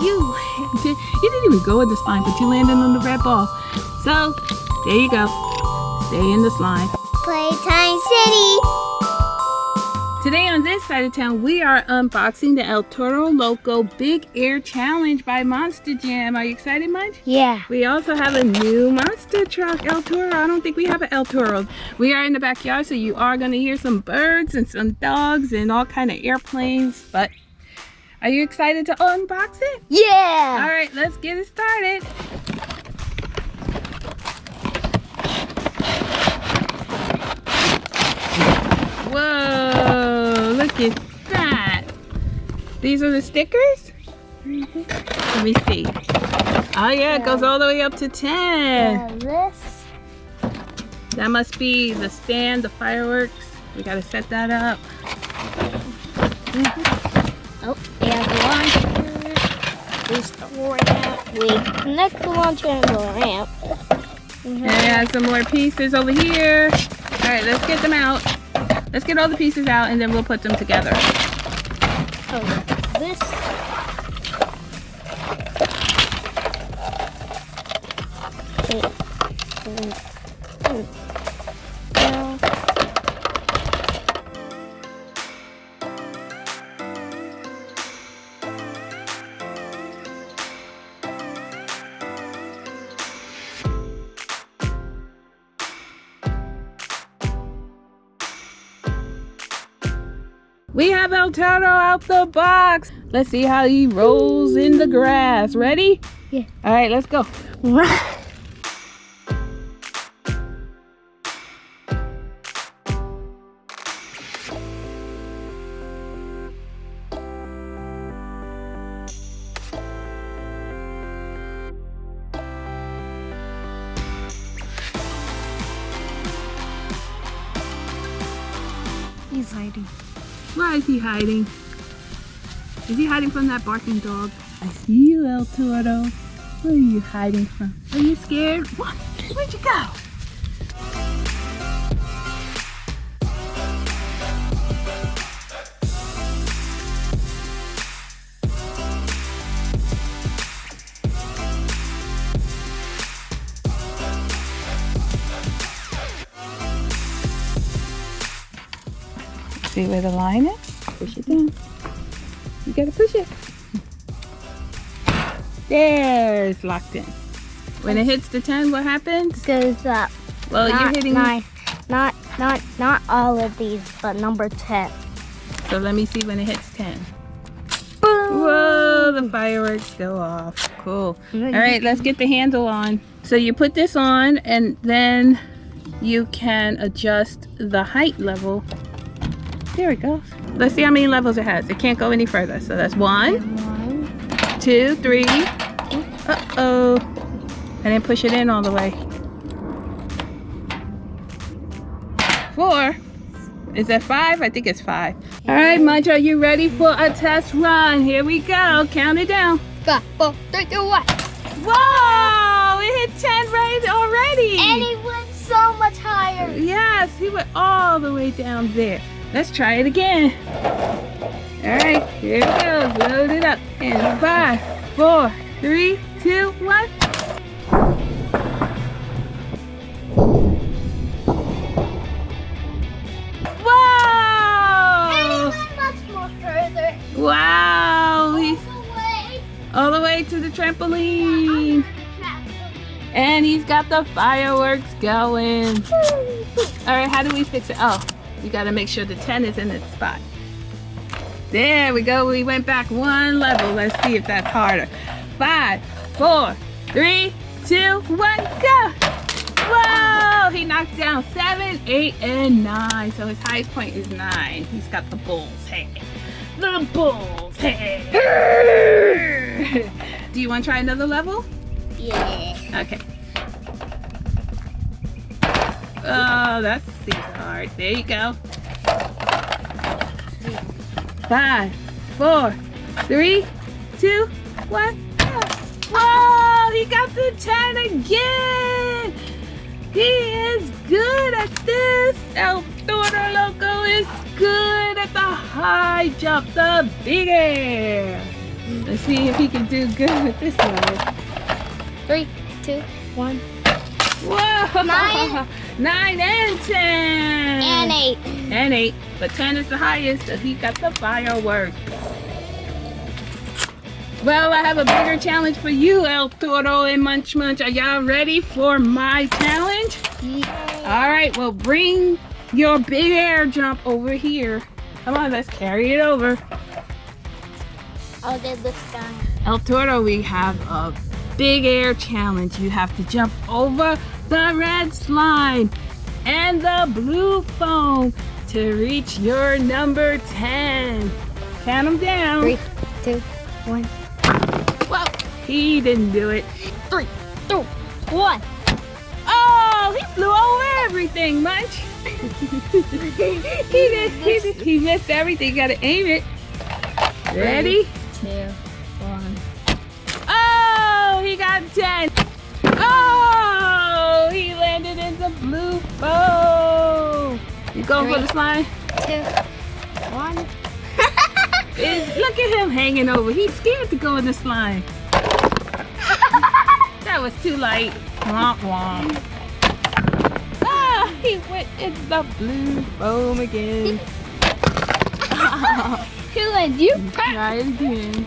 You didn't even go in the slime, but you landed on the red ball. So, there you go. Stay in the slime. Playtime City. Today on this side of town, we are unboxing the Toro Loco Big Air Challenge by Monster Jam. Are you excited, Mudge? Yeah. We also have a new monster truck, El Toro. I don't think we have an El Toro. We are in the backyard, so you are going to hear some birds and some dogs and all kind of airplanes. But are you excited to unbox it? Yeah. All right, let's get it started. Whoa, look at that. These are the stickers? Let me see. Oh yeah, it goes all the way up to 10. This. That must be the stand, the fireworks. We gotta set that up. Oh, and the launcher. There's the ramp. We connect the launcher and the ramp. And it has some more pieces over here. All right, let's get them out. Let's get all the pieces out and then we'll put them together. Oh, this. We have El Toro out the box. Let's see how he rolls in the grass. Ready? Yeah. All right, let's go. He's hiding. Why is he hiding? Is he hiding from that barking dog? I see you, El Toro. Where are you hiding from? Are you scared? What? Where'd you go? See where the line is? Push it down. You gotta push it. There, it's locked in. When it hits the 10, what happens? Goes up. Well, you're hitting. Not all of these, but number 10. So let me see when it hits 10. Boom. Whoa, the fireworks go off. Cool. All right, let's get the handle on. So you put this on and then you can adjust the height level. There it goes. Let's see how many levels it has. It can't go any further. So that's 1, 2, 3. Uh-oh. And then push it in all the way. 4. Is that 5? I think it's 5. All right, Mudge, are you ready for a test run? Here we go. Count it down. 5, 4, 3, 2, 1. Whoa! It hit 10 right already. And he went so much higher. Yes, he went all the way down there. Let's try it again. All right, here it goes. Load it up. And 5, 4, 3, 2, 1. Whoa! And he went much more further. Wow! He's Away. all the way to the trampoline. And he's got the fireworks going. All right, how do we fix it? Oh, you gotta make sure the 10 is in its spot. There we go. We went back one level. Let's see if that's harder. 5, 4, 3, 2, 1, go! Whoa! He knocked down 7, 8, and 9. So his highest point is 9. He's got the bull's head. The bull's head. Do you want to try another level? Yeah. Okay. Oh, that seems hard. There you go. 5, 4, 3, 2, 1. Whoa! He got the 10 again. He is good at this. El Toro Loco is good at the high jump, the big air. Let's Let's see if he can do good with this one. 3, 2, 1. Whoa! 9. 9 and 10. And 8. And 8. But 10 is the highest, so he got the fireworks. Well, I have a bigger challenge for you, El Toro and Munch Munch. Are y'all ready for my challenge? Yeah. All right, well, bring your big air jump over here. Come on, let's carry it over. I'll get this done. El Toro, we have a big air challenge. You have to jump over the red slime and the blue foam to reach your number 10. Count them down. 3, 2, 1. Whoa, he didn't do it. 3, 2, 1. Oh, he flew over everything, Munch. He missed everything. You gotta aim it. Ready? 2, 1. Oh, he got 10. Oh, he landed in the blue bowl. You going for the slime? 2, 1. Look at him hanging over. He's scared to go in the slime. That was too light. Womp womp. Ah, he went in the blue foam again. Could you? Try it again.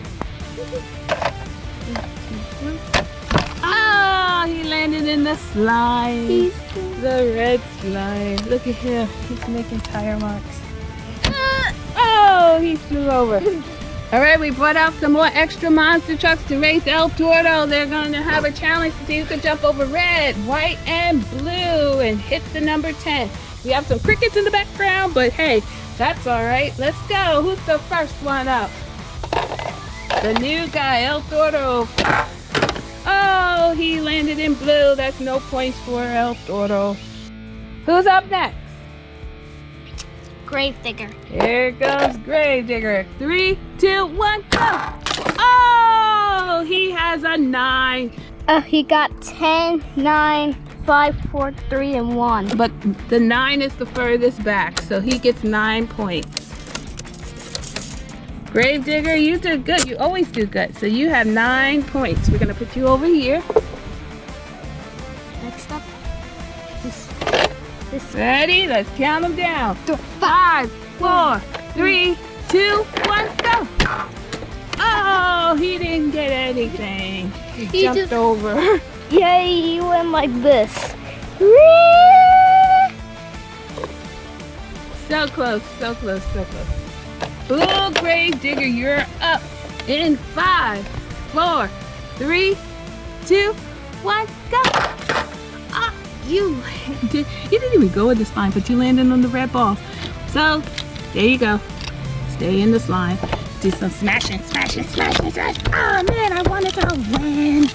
Oh, he landed in the slime. The red slime. Look at him. He's making tire marks. Oh, he flew over. All right, we brought out some more extra monster trucks to race El Toro. They're going to have a challenge to see who can jump over red, white, and blue and hit the number 10. We have some crickets in the background, but hey, that's all right. Let's go. Who's the first one up? The new guy, El Toro. Oh, he landed in blue. That's no points for El Toro. Who's up next? Gravedigger. Here goes Gravedigger. 3, 2, 1, go! Oh, he has a 9. He got 10, 9, 5, 4, 3, and 1. But the 9 is the furthest back, so he gets 9 points. Gravedigger, you did good. You always do good. So you have 9 points. We're going to put you over here. Next up, this. Ready? Let's count them down. 5, 4, 3, 2, 1, go! Oh, he didn't get anything. He jumped just over. Yay, he went like this. So close, so close, so close. Blue Gravedigger, you're up in 5, 4, 3, 2, 1, go! Ah, you didn't even go in the slime, but you landed on the red ball. So, there you go. Stay in the slime. Do some smashing, smashing, smashing, smashing. Oh man, I wanted to win.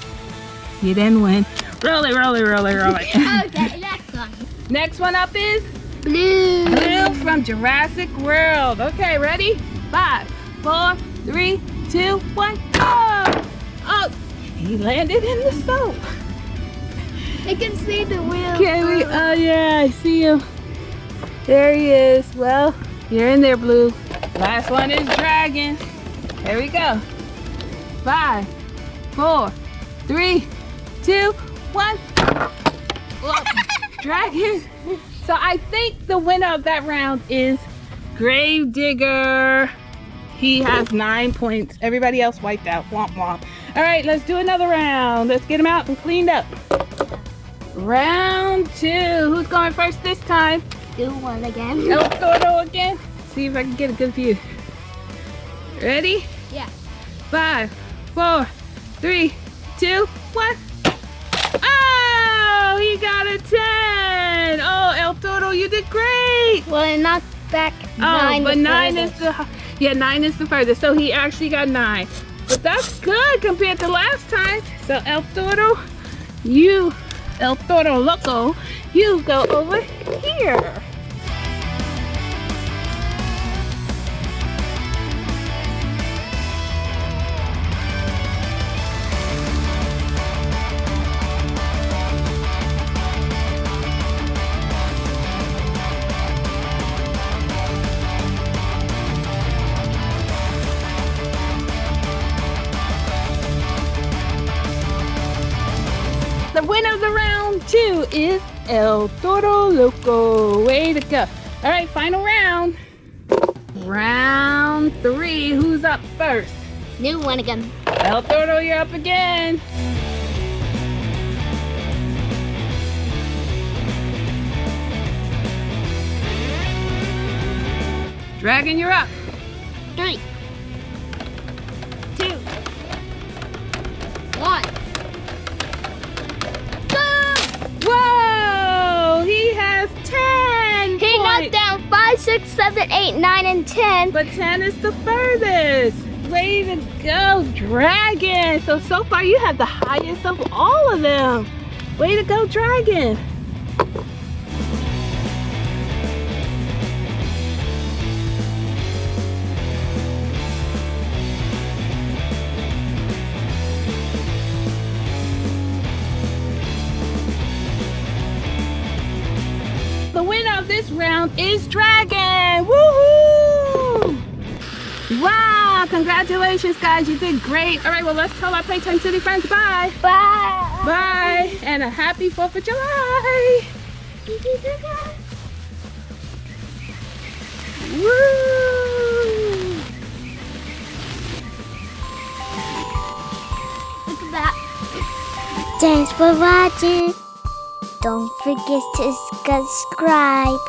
You didn't win. Roll it, roll it, roll it, roll it. Okay, next one. Next one up is Blue. Blue from Jurassic World. Okay, ready? 5, 4, 3, 2, 1, go! Oh, he landed in the soap. I can see the wheel. Can we? Oh yeah, I see him. There he is. Well, you're in there, Blue. Last one is Dragon. Here we go. 5, 4, 3, 2, 1. Whoa, Dragon. So I think the winner of that round is Gravedigger. He has 9 points. Everybody else wiped out. Womp womp. All right, let's do another round. Let's get him out and cleaned up. Round 2. Who's going first this time? Do one again. El Toro again. See if I can get a good view. Ready? Yeah. 5, 4, 3, 2, 1. Oh, he got a 10. Oh, El Toro, you did great. Well, it knocked back 9. Oh, but 9 is the 9 is the furthest. So he actually got 9. But that's good compared to last time. So El Toro, El Toro Loco, you go over here. winner of the round 2 is El Toro Loco. Way to go. All right, final round. Round 3. Who's up first? New one again. El Toro, you're up again. Dragon, you're up. 3, 2, 1. Whoa! He has 10 He knocked points. down 5, 6, 7, 8, 9, and 10. But 10 is the furthest. Way to go, Dragon. So far you have the highest of all of them. Way to go, Dragon. The winner of this round is Dragon. Woohoo! Wow, congratulations guys, you did great. All right, well let's tell our Playtime City friends bye. Bye. Bye, and a happy 4th of July. Woo! Look at that. Thanks for watching. Don't forget to subscribe.